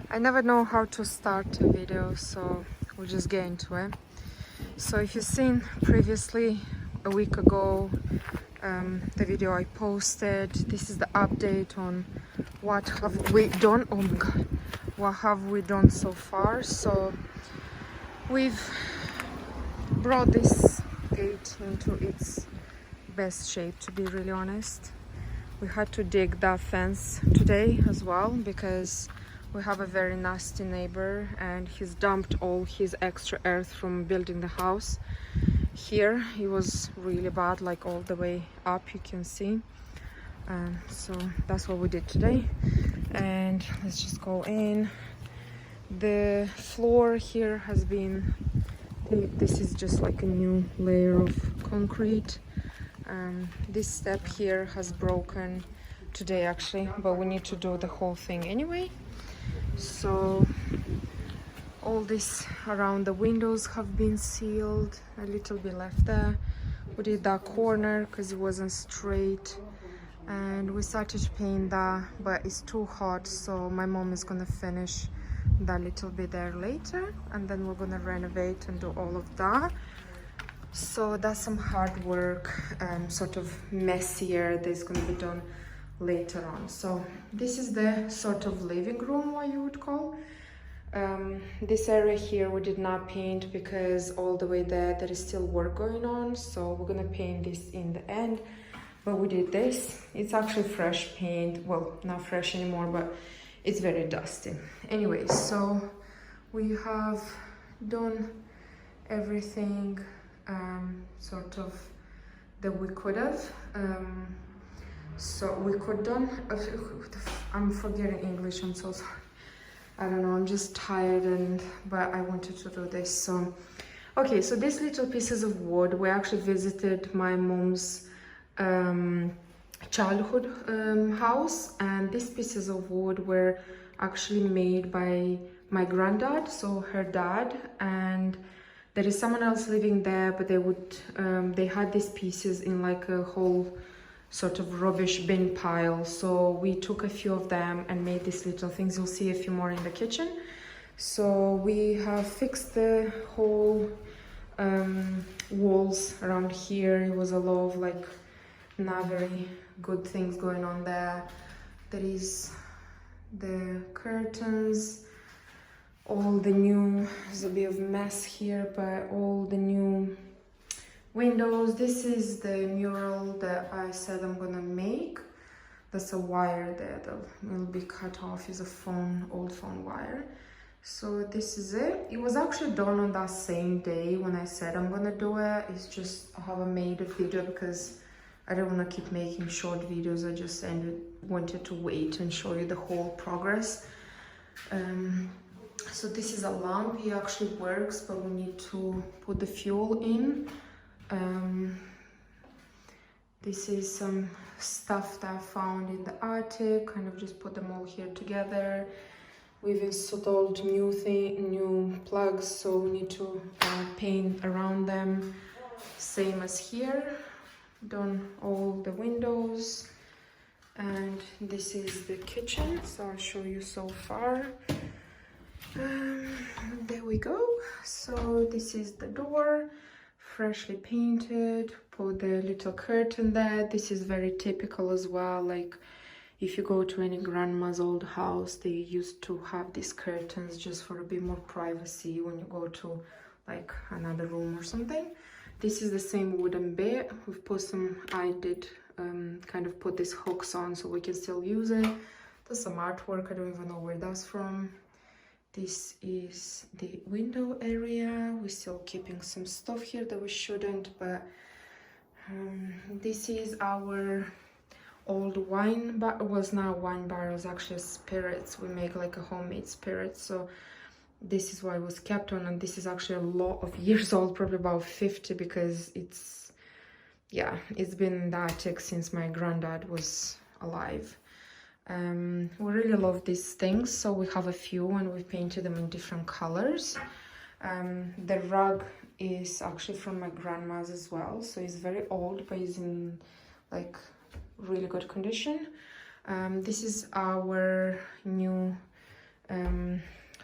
I never know how to start a video, so we'll just get into it. So if you've seen previously a week ago the video I posted, this is the update on what have we done. Oh my god, what have we done so far. So we've brought this gate into its best shape, to be really honest. We had to dig that fence today as well because we have a very nasty neighbor and he's dumped all his extra earth from building the house here. It was really bad, like all the way up, you can see. So that's what we did today. And let's just go in. The floor here has been, this is just like a new layer of concrete. This step here has broken today actually, but we need to do the whole thing anyway. So all this around the windows have been sealed, a little bit left there. We did that corner because it wasn't straight, and we started to paint that, but it's too hot, so my mom is gonna finish that little bit there later, and then we're gonna renovate and do all of that. So that's some hard work, sort of messier, that's going to be done later on. So this is the sort of living room, what you would call. This area here we did not paint because all the way there is still work going on, so we're going to paint this in the end. But we did this. It's actually fresh paint, well, not fresh anymore, but it's very dusty. Anyway, so we have done everything sort of that we could have. So we could done, I'm forgetting English, I'm so sorry. I don't know, I'm just tired, but I wanted to do this. So okay, so these little pieces of wood, we actually visited my mom's childhood house, and these pieces of wood were actually made by my granddad, so her dad, and there is someone else living there, but they had these pieces in like a whole sort of rubbish bin pile. So we took a few of them and made these little things. You'll see a few more in the kitchen. So we have fixed the whole walls around here. It was a lot of like not very good things going on there. There is the curtains. All the new, there's a bit of mess here, but all the new windows. This is the mural that I said I'm gonna make. That's a wire there that will be cut off, is a phone, old phone wire. So this is it. It was actually done on that same day when I said I'm gonna do it. It's just I haven't made a video because I don't want to keep making short videos. I just wanted to wait and show you the whole progress. So this is a lamp. It actually works, but we need to put the fuel in. This is some stuff that I found in the attic, kind of just put them all here together. We've installed new plugs, so we need to paint around them, same as here. Done all the windows, and this is the kitchen, so I'll show you so far. There we go. So this is the door, freshly painted. Put the little curtain there. This is very typical as well, like if you go to any grandma's old house, they used to have these curtains just for a bit more privacy when you go to like another room or something. This is the same wooden bit. We've put some, I did kind of put these hooks on so we can still use it. There's some artwork, I don't even know where that's from. This is the window area. We're still keeping some stuff here that we shouldn't, but this is our old wine bar. It was not a wine bar, it was actually spirits. We make like a homemade spirit, so this is why it was kept on, and this is actually a lot of years old, probably about 50, because it's, yeah, it's been in the attic since my granddad was alive. We really love these things, so we have a few and we painted them in different colors. The rug is actually from my grandma's as well, so it's very old, but it's in like really good condition. This is our new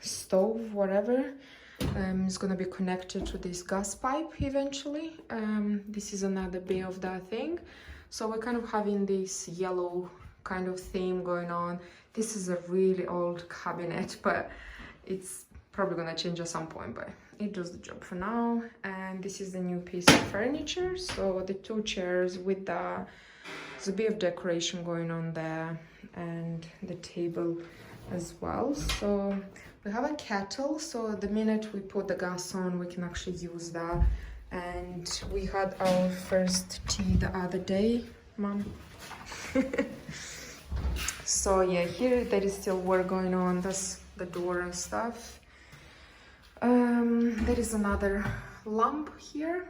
stove, whatever. It's gonna be connected to this gas pipe eventually. This is another bit of that thing. So we're kind of having this yellow kind of theme going on. This is a really old cabinet, but it's probably gonna change at some point, but it does the job for now. And this is the new piece of furniture. So the two chairs with there's a bit of decoration going on there, and the table as well. So we have a kettle, so the minute we put the gas on, we can actually use that. And we had our first tea the other day, Mom. So yeah, here there is still work going on. That's the door and stuff. There is another lamp here.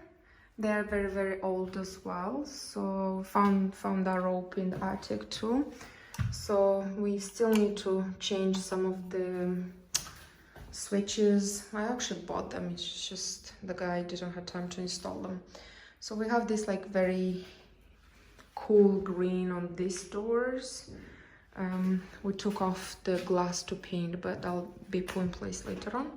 They're very, very old as well. So found that rope in the attic too. So we still need to change some of the switches. I actually bought them, it's just the guy didn't have time to install them. So we have this like very cool green on these doors. We took off the glass to paint, but that'll be put in place later on.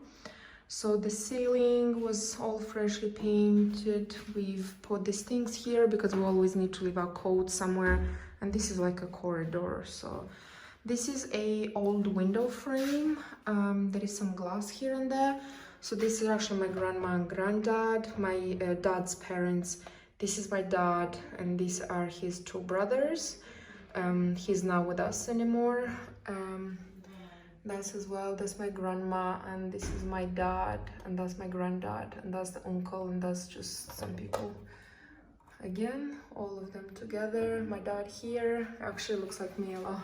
So the ceiling was all freshly painted. We've put these things here because we always need to leave our coat somewhere, and this is like a corridor. So this is a old window frame. There is some glass here and there. So this is actually my grandma and granddad, my dad's parents. This is my dad, and these are his two brothers. He's not with us anymore. That's as well, that's my grandma, and this is my dad, and that's my granddad, and that's the uncle, and that's just some people. Again, all of them together. My dad here actually looks like me a lot.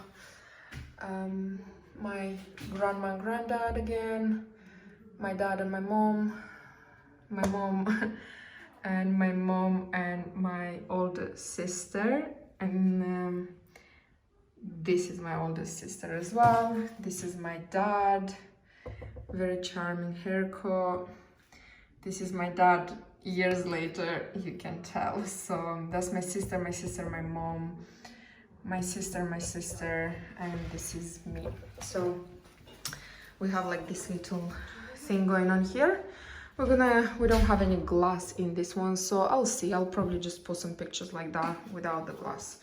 My grandma and granddad again, my dad and my mom and my mom and my older sister, and this is my oldest sister as well. This is my dad, very charming haircut. This is my dad years later, you can tell. So that's my sister, my mom, my sister, and this is me. So we have like this little thing going on here. We don't have any glass in this one, so I'll probably just put some pictures like that without the glass.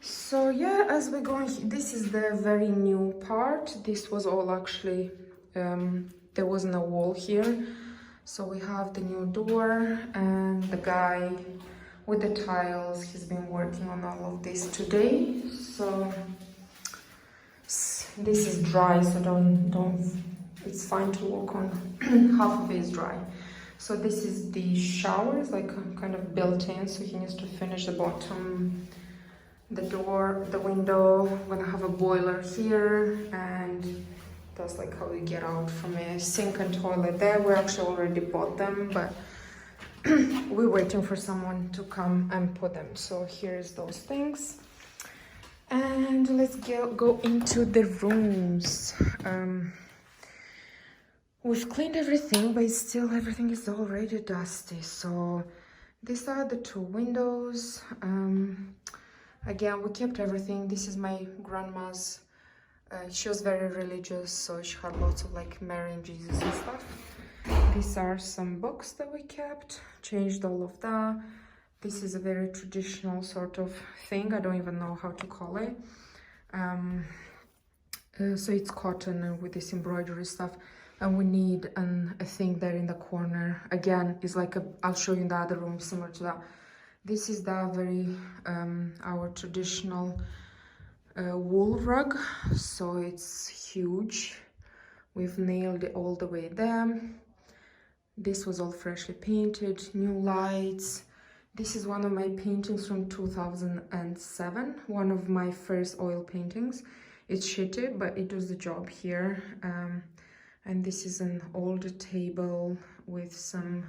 So yeah, as we're going, this is the very new part. This was all actually, there wasn't a wall here. So we have the new door, and the guy with the tiles, he's been working on all of this today. So this is dry, so it's fine to walk on. Half of it is dry. So this is the shower, it's like kind of built in, so he needs to finish the bottom, the door, the window. We're gonna have a boiler here, and that's like how you get out from a sink and toilet there. We actually already bought them, but we're waiting for someone to come and put them. So here's those things, and let's go into the rooms. We've cleaned everything, but still everything is already dusty. So these are the two windows. Again, we kept everything. This is my grandma's. She was very religious, so she had lots of like Mary and Jesus and stuff. These are some books that we kept, changed all of that. This is a very traditional sort of thing. I don't even know how to call it. So it's cotton and with this embroidery stuff. And we need a thing there in the corner. Again, it's like I'll show you in the other room, similar to that. This is the very, our traditional wool rug. So it's huge. We've nailed it all the way there. This was all freshly painted, new lights. This is one of my paintings from 2007, one of my first oil paintings. It's shitty, but it does the job here. And this is an older table with some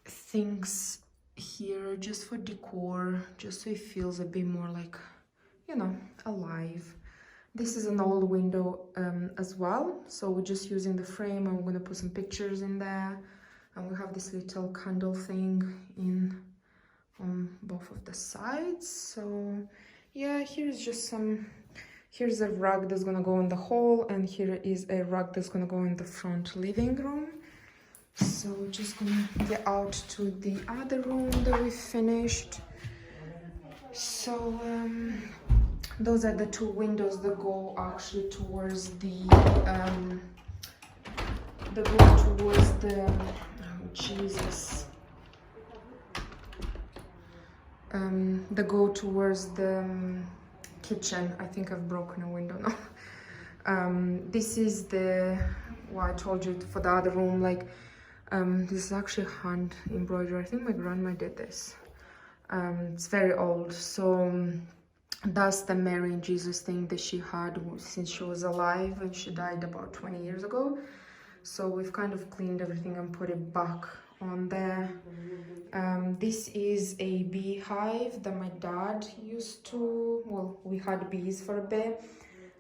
things here just for decor, just so it feels a bit more like, you know, alive. This is an old window as well, so we're just using the frame, and we're gonna put some pictures in there, and we have this little candle thing on both of the sides. So yeah, here's just some Here's a rug that's gonna go in the hall, and here is a rug that's gonna go in the front living room. So we're just gonna get out to the other room that we finished. So those are the two windows that go actually towards the oh Jesus, that go towards the kitchen. I think I've broken a window now. This is the what I told you for the other room, like this is actually hand embroidery. I think my grandma did this. It's very old, so that's the Mary and Jesus thing that she had since she was alive, and she died about 20 years ago. So we've kind of cleaned everything and put it back on there. This is a beehive that my dad used to, well, we had bees for a bit.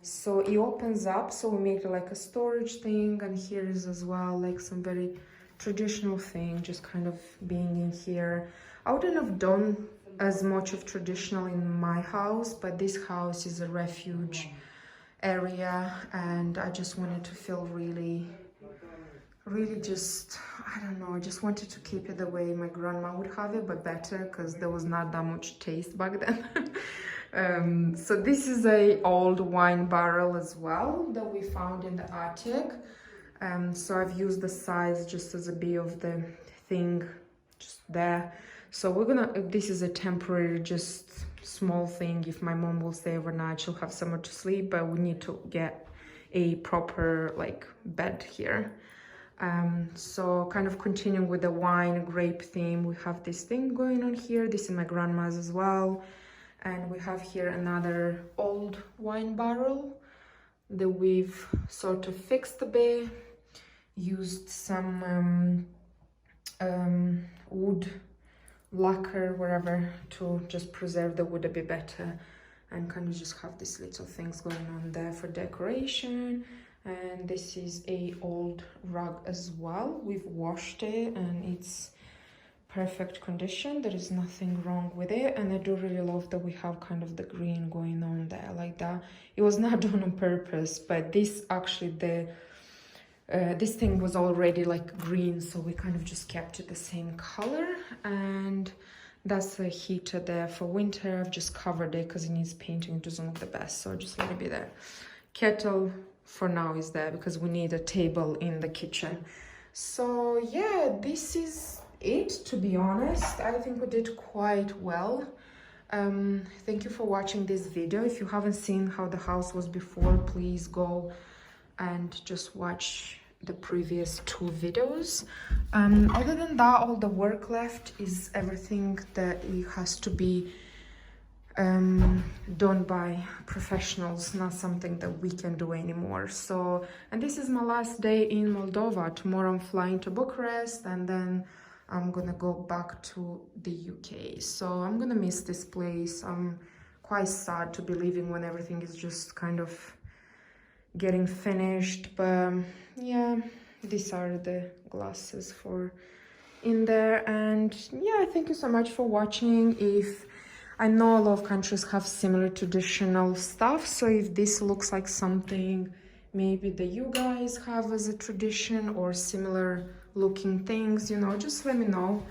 So it opens up, so we make it like a storage thing, and here is as well like some very traditional thing, just kind of being in here. I wouldn't have done as much of traditional in my house, but this house is a refuge area, and I just wanted to feel really just, I don't know, I just wanted to keep it the way my grandma would have it, but better, because there was not that much taste back then. So this is a old wine barrel as well that we found in the attic. So I've used the size just as a bit of the thing just there. So we're gonna, this is a temporary, just small thing. If my mom will stay overnight, she'll have somewhere to sleep, but we need to get a proper like bed here. So kind of continuing with the wine grape theme, we have this thing going on here. This is my grandma's as well. And we have here another old wine barrel that we've sort of fixed a bit, used some wood lacquer, whatever, to just preserve the wood a bit better, and kind of just have these little things going on there for decoration. And this is a old rug as well. We've washed it and it's perfect condition. There is nothing wrong with it, and I do really love that we have kind of the green going on there like that. It was not done on purpose, but this actually this thing was already like green, so we kind of just kept it the same color. And that's the heater there for winter. I've just covered it because it needs painting. It doesn't look the best, so just let it be there. Kettle for now is there because we need a table in the kitchen. So yeah, this is it, to be honest. I think we did quite well. Thank you for watching this video. If you haven't seen how the house was before, please go and just watch the previous two videos. Other than that, all the work left is everything that it has to be done by professionals, not something that we can do anymore. So, and this is my last day in Moldova. Tomorrow I'm flying to Bucharest, and then I'm gonna go back to the UK. So I'm gonna miss this place. I'm quite sad to be leaving when everything is just kind of getting finished, but yeah, these are the glasses for in there. And yeah, thank you so much for watching. If I know a lot of countries have similar traditional stuff, so if this looks like something maybe that you guys have as a tradition or similar looking things, you know, just let me know.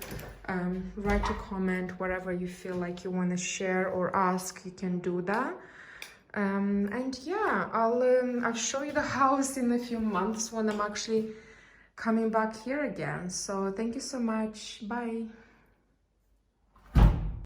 Write a comment, whatever you feel like you want to share or ask, you can do that. And yeah, I'll show you the house in a few months when I'm actually coming back here again. So thank you so much. Bye.